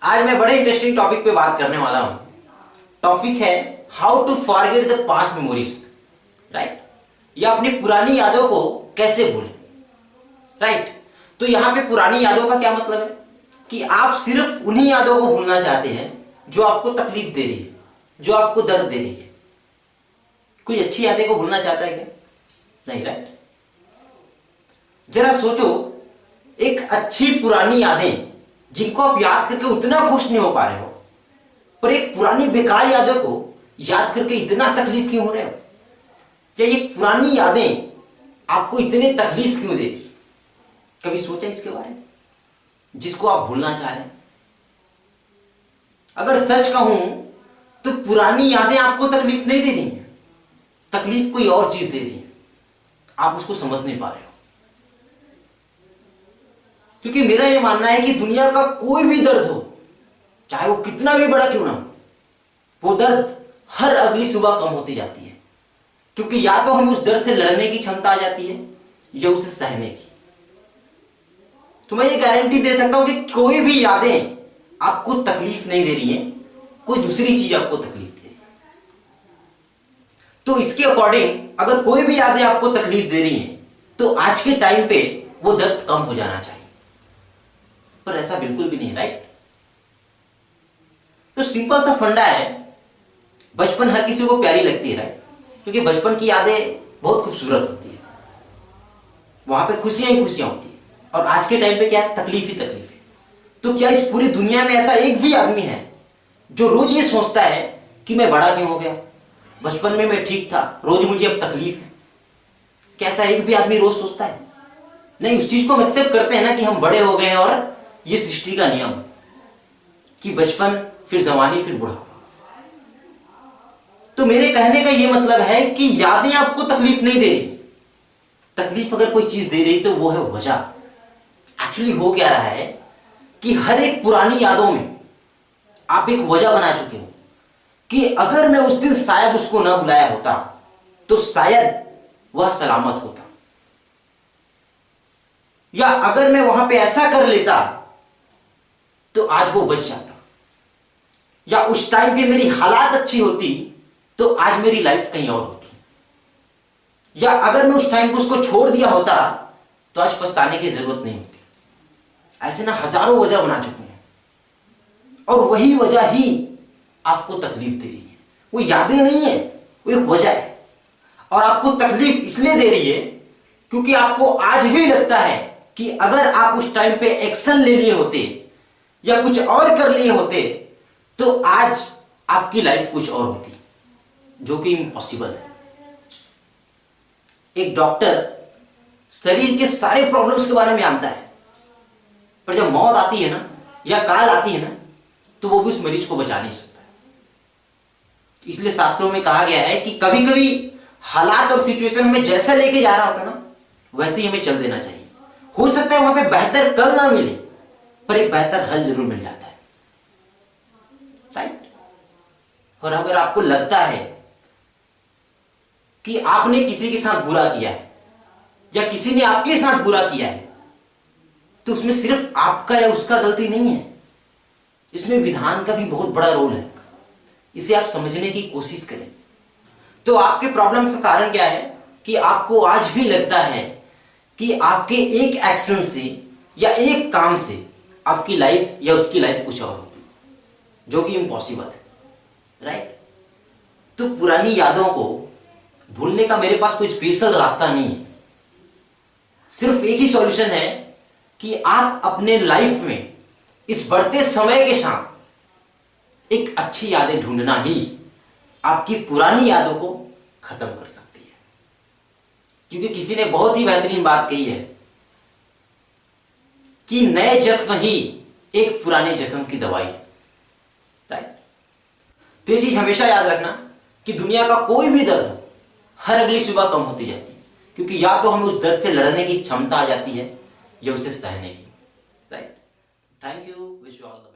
आज मैं बड़े इंटरेस्टिंग टॉपिक पे बात करने वाला हूं। टॉपिक है how to forget the past memories. Right, या अपनी पुरानी यादों को कैसे भूलें। राइट, तो यहां पे पुरानी यादों का क्या मतलब है कि आप सिर्फ उन्हीं यादों को भूलना चाहते हैं जो आपको तकलीफ दे रही है, जो आपको दर्द दे रही है। कोई अच्छी यादें को भूलना चाहता है क्या? नहीं। राइट, जरा सोचो, एक अच्छी पुरानी यादें जिनको आप याद करके उतना खुश नहीं हो पा रहे हो, पर एक पुरानी बेकार यादों को याद करके इतना तकलीफ क्यों हो रहे हो? या ये पुरानी यादें आपको इतने तकलीफ क्यों दे रही? कभी सोचा इसके बारे में, जिसको आप भूलना चाह रहे हैं? अगर सच कहूं तो पुरानी यादें आपको तकलीफ नहीं दे रही हैं, तकलीफ कोई और चीज दे रही है। आप उसको समझ नहीं पा रहे हो। क्योंकि मेरा यह मानना है कि दुनिया का कोई भी दर्द हो, चाहे वो कितना भी बड़ा क्यों ना हो, वो दर्द हर अगली सुबह कम होती जाती है। क्योंकि या तो हमें उस दर्द से लड़ने की क्षमता आ जाती है या उसे सहने की। तो मैं ये गारंटी दे सकता हूं कि कोई भी यादें आपको तकलीफ नहीं दे रही है, कोई दूसरी चीज आपको तकलीफ दे रही है। तो इसके अकॉर्डिंग अगर कोई भी यादें आपको तकलीफ दे रही हैं तो आज के टाइम पे वो दर्द कम हो जाना चाहिए, पर ऐसा बिल्कुल भी नहीं है। राइट, तो सिंपल सा फंडा है, बचपन हर किसी को प्यारी लगती है। राइट, क्योंकि बचपन की यादें बहुत खूबसूरत होती है, वहां पे खुशियां ही खुशियां होती है। और आज के टाइम पे क्या है? तकलीफ ही तकलीफ है। तो क्या इस पूरी दुनिया में ऐसा एक भी आदमी है जो रोज ये सोचता है कि मैं बड़ा क्यों हो गया, बचपन में मैं ठीक था, रोज मुझे अब तकलीफ है? क्या ऐसा एक भी आदमी रोज सोचता है? नहीं, उस चीज को हम एक्सेप्ट करते हैं ना कि हम बड़े हो गए हैं और ये सृष्टि का नियम कि बचपन फिर जवानी फिर बुढ़ापा। तो मेरे कहने का ये मतलब है कि यादें आपको तकलीफ नहीं दे रही। तकलीफ अगर कोई चीज दे रही तो वो है वजह। एक्चुअली हो क्या रहा है कि हर एक पुरानी यादों में आप एक वजह बना चुके हो कि अगर मैं उस दिन शायद उसको ना बुलाया होता तो शायद वह सलामत होता, या अगर मैं वहां पे ऐसा कर लेता तो आज वो बच जाता, या उस टाइम पे मेरी हालात अच्छी होती तो आज मेरी लाइफ कहीं और होती, या अगर मैं उस टाइम पे उसको छोड़ दिया होता तो आज पछताने की जरूरत नहीं होती। ऐसे ना हजारों वजह बना चुके हैं और वही वजह ही आपको तकलीफ दे रही है। वो यादें नहीं है, वो एक वजह है। और आपको तकलीफ इसलिए दे रही है क्योंकि आपको आज भी लगता है कि अगर आप उस टाइम पे एक्शन ले लिए होते या कुछ और कर लिए होते तो आज आपकी लाइफ कुछ और होती, जो कि इम्पॉसिबल है। एक डॉक्टर शरीर के सारे प्रॉब्लम्स के बारे में जानता है, पर जब मौत आती है ना या काल आती है ना तो वो भी उस मरीज को बचा नहीं सकता। इसलिए शास्त्रों में कहा गया है कि कभी कभी हालात और सिचुएशन हमें जैसा लेके जा रहा होता ना वैसे ही हमें चल देना चाहिए। हो सकता है वहां पे बेहतर कल ना मिले, पर एक बेहतर हल जरूर मिल जाता है। राइट, और अगर आपको लगता है कि आपने किसी के साथ बुरा किया है या किसी ने आपके साथ बुरा किया है तो उसमें सिर्फ आपका या उसका गलती नहीं है, इसमें विधान का भी बहुत बड़ा रोल है। इसे आप समझने की कोशिश करें। तो आपके प्रॉब्लम का कारण क्या है कि आपको आज भी लगता है कि आपके एक एक्शन से या एक काम से आपकी लाइफ या उसकी लाइफ कुछ और होती, जो कि इम्पॉसिबल है। राइट, तो पुरानी यादों को भूलने का मेरे पास कोई स्पेशल रास्ता नहीं है। सिर्फ एक ही सॉल्यूशन है कि आप अपने लाइफ में इस बढ़ते समय के साथ एक अच्छी यादें ढूंढना ही आपकी पुरानी यादों को खत्म कर सकती है। क्योंकि किसी ने बहुत ही बेहतरीन बात कही है कि नए जख्म ही एक पुराने जख्म की दवाई है। राइट, तो ये चीज हमेशा याद रखना कि दुनिया का कोई भी दर्द हो, हर अगली सुबह कम होती जाती है। क्योंकि या तो हमें उस दर्द से लड़ने की क्षमता आ जाती है या उसे सहने की। Right, thank you, wish you all the